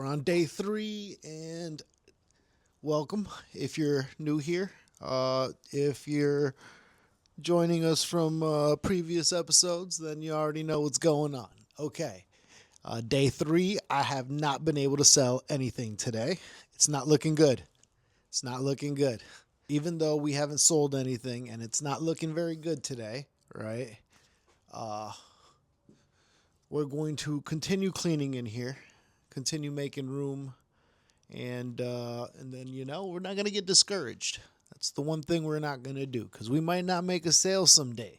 we're on day 3, and welcome if you're new here. If you're joining us from previous episodes, then you already know what's going on. Okay, day 3, I have not been able to sell anything today. It's not looking good. It's not looking good. Even though we haven't sold anything and it's not looking very good today, right? Uh, we're going to continue cleaning in here, continue making room, and then we're not gonna get discouraged. That's the one thing we're not gonna do, because we might not make a sale some days.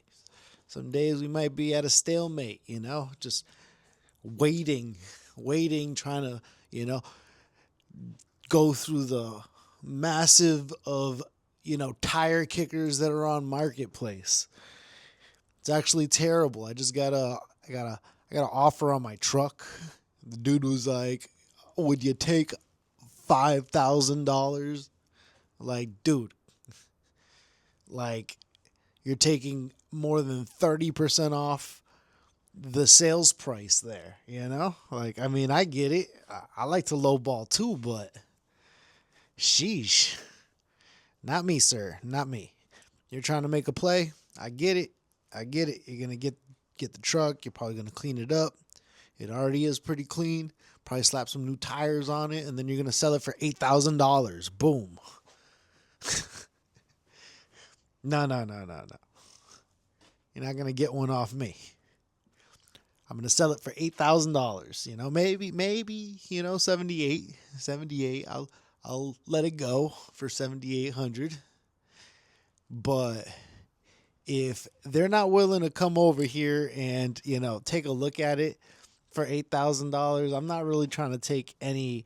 Some days we might be at a stalemate, just waiting, trying to go through the massive of tire kickers that are on marketplace. It's actually terrible. I got an offer on my truck. The dude was like, "Would you take $5,000?" Like, dude, like you're taking more than 30% off the sales price there, Like, I mean, I get it. I like to lowball too, but sheesh. Not me, sir. Not me. You're trying to make a play. I get it. I get it. You're going to get the truck. You're probably going to clean it up. It already is pretty clean. Probably slap some new tires on it, and then you're going to sell it for $8,000. Boom. No. You're not going to get one off me. I'm going to sell it for $8,000. Maybe 78. I'll let it go for 7,800. But if they're not willing to come over here and, take a look at it for $8,000, I'm not really trying to take any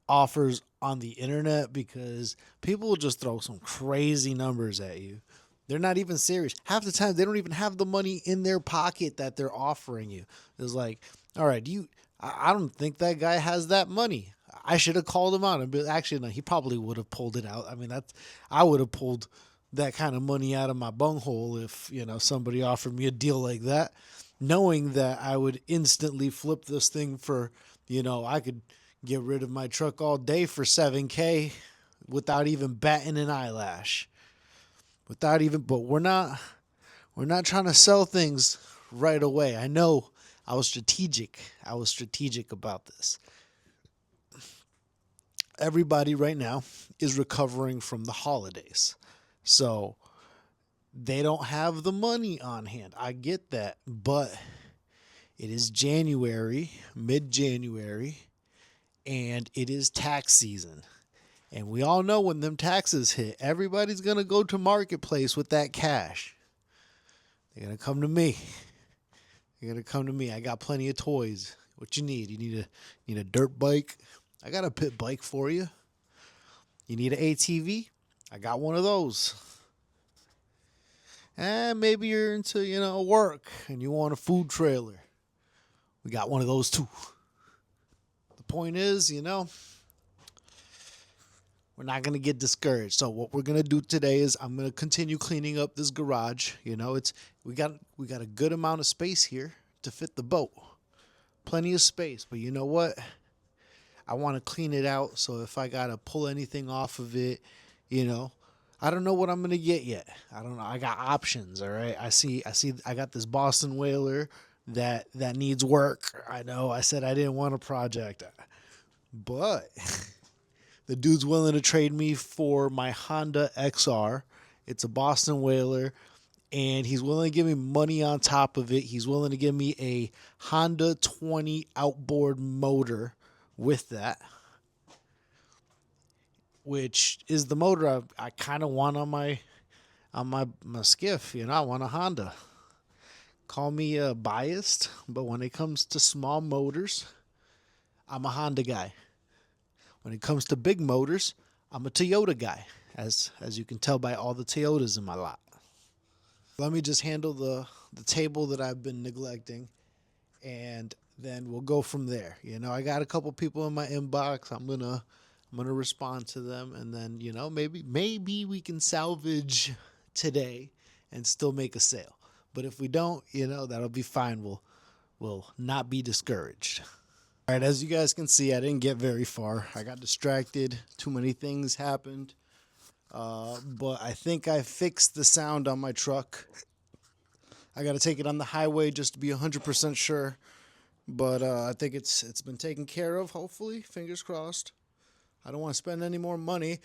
offers on the internet, because people will just throw some crazy numbers at you. They're not even serious. Half the time, they don't even have the money in their pocket that they're offering you. It's like, all right, I don't think that guy has that money. I should have called him out. But actually, no, he probably would have pulled it out. I mean, I would have pulled that kind of money out of my bunghole if, somebody offered me a deal like that, knowing that I would instantly flip this thing for, I could get rid of my truck all day for $7,000 without even batting an eyelash. But we're not trying to sell things right away. I know I was strategic about this. Everybody right now is recovering from the holidays. So they don't have the money on hand. I get that, but it is January, mid-January, and it is tax season. And we all know when them taxes hit, everybody's going to go to marketplace with that cash. They're going to come to me. I got plenty of toys. What you need? You need a dirt bike? I got a pit bike for you. You need an ATV? I got one of those. And maybe you're into, work and you want a food trailer. We got one of those too. The point is, we're not going to get discouraged. So what we're going to do today is I'm going to continue cleaning up this garage. We got a good amount of space here to fit the boat. Plenty of space, but you know what? I want to clean it out, so if I got to pull anything off of it, I don't know what I'm going to get yet. I don't know. I got options, all right? I got this Boston Whaler that needs work. I know I said I didn't want a project, but the dude's willing to trade me for my Honda XR. It's a Boston Whaler, and he's willing to give me money on top of it. He's willing to give me a Honda 20 outboard motor with that, which is the motor I kind of want on my Skiff. I want a Honda. Call me biased, but when it comes to small motors, I'm a Honda guy. When it comes to big motors, I'm a Toyota guy, as you can tell by all the Toyotas in my lot. Let me just handle the table that I've been neglecting, and then we'll go from there. I got a couple people in my inbox. I'm gonna respond to them, and then maybe we can salvage today and still make a sale. But if we don't, that'll be fine. We'll not be discouraged. All right, as you guys can see, I didn't get very far. I got distracted. Too many things happened. But I think I fixed the sound on my truck. I got to take it on the highway just to be 100% sure. But I think it's been taken care of, hopefully. Fingers crossed. I don't want to spend any more money.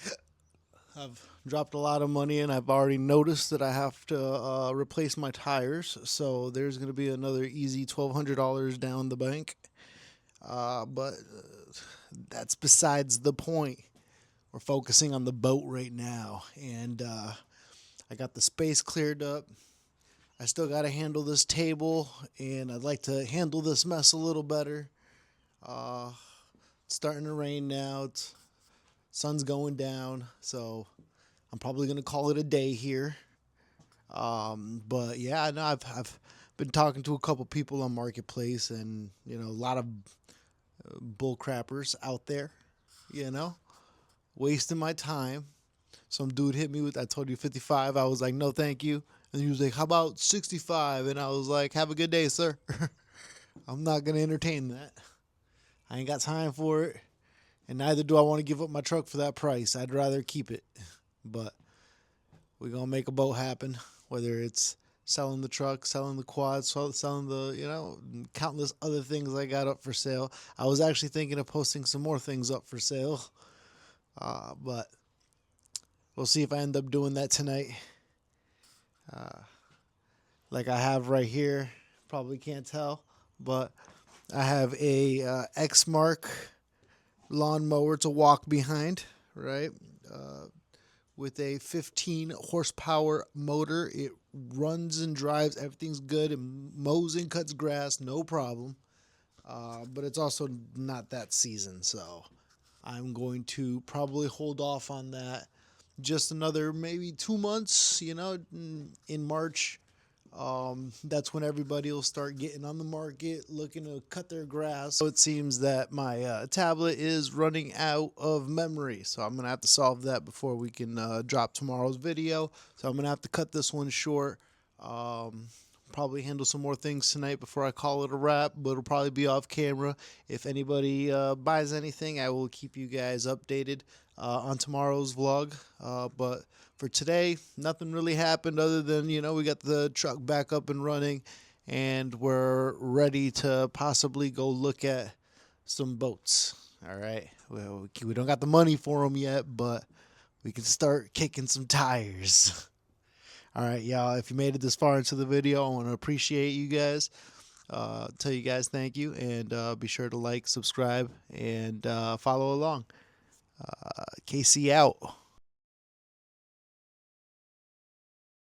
I've dropped a lot of money, and I've already noticed that I have to replace my tires. So there's going to be another easy $1,200 down the bank. But that's besides the point. We're focusing on the boat right now. And I got the space cleared up. I still got to handle this table, and I'd like to handle this mess a little better. It's starting to rain now. Sun's going down, so I'm probably gonna call it a day here. But yeah, no, I've been talking to a couple people on Marketplace, and a lot of bull crappers out there, wasting my time. Some dude hit me with, I told you 55. I was like, no, thank you. And he was like, how about 65? And I was like, have a good day, sir. I'm not gonna entertain that. I ain't got time for it. And neither do I want to give up my truck for that price. I'd rather keep it. But we're going to make a boat happen, whether it's selling the truck, selling the quad, selling the, countless other things I got up for sale. I was actually thinking of posting some more things up for sale. But we'll see if I end up doing that tonight. Like I have right here. Probably can't tell. But I have a X-Mark lawnmower to walk behind, right? With a 15 horsepower motor. It runs and drives. Everything's good. It mows and cuts grass, no problem. But it's also not that season, so I'm going to probably hold off on that just another maybe 2 months, in March. That's when everybody will start getting on the market, looking to cut their grass. So it seems that my tablet is running out of memory, so I'm gonna have to solve that before we can drop tomorrow's video. So I'm gonna have to cut this one short. Probably handle some more things tonight before I call it a wrap, but it'll probably be off camera. If anybody buys anything, I will keep you guys updated on tomorrow's vlog. But for today, nothing really happened other than, we got the truck back up and running, and we're ready to possibly go look at some boats. All right. Well, we don't got the money for them yet, but we can start kicking some tires. All right, y'all, if you made it this far into the video, I want to appreciate you guys. Tell you guys thank you, and be sure to like, subscribe, and follow along. KC out.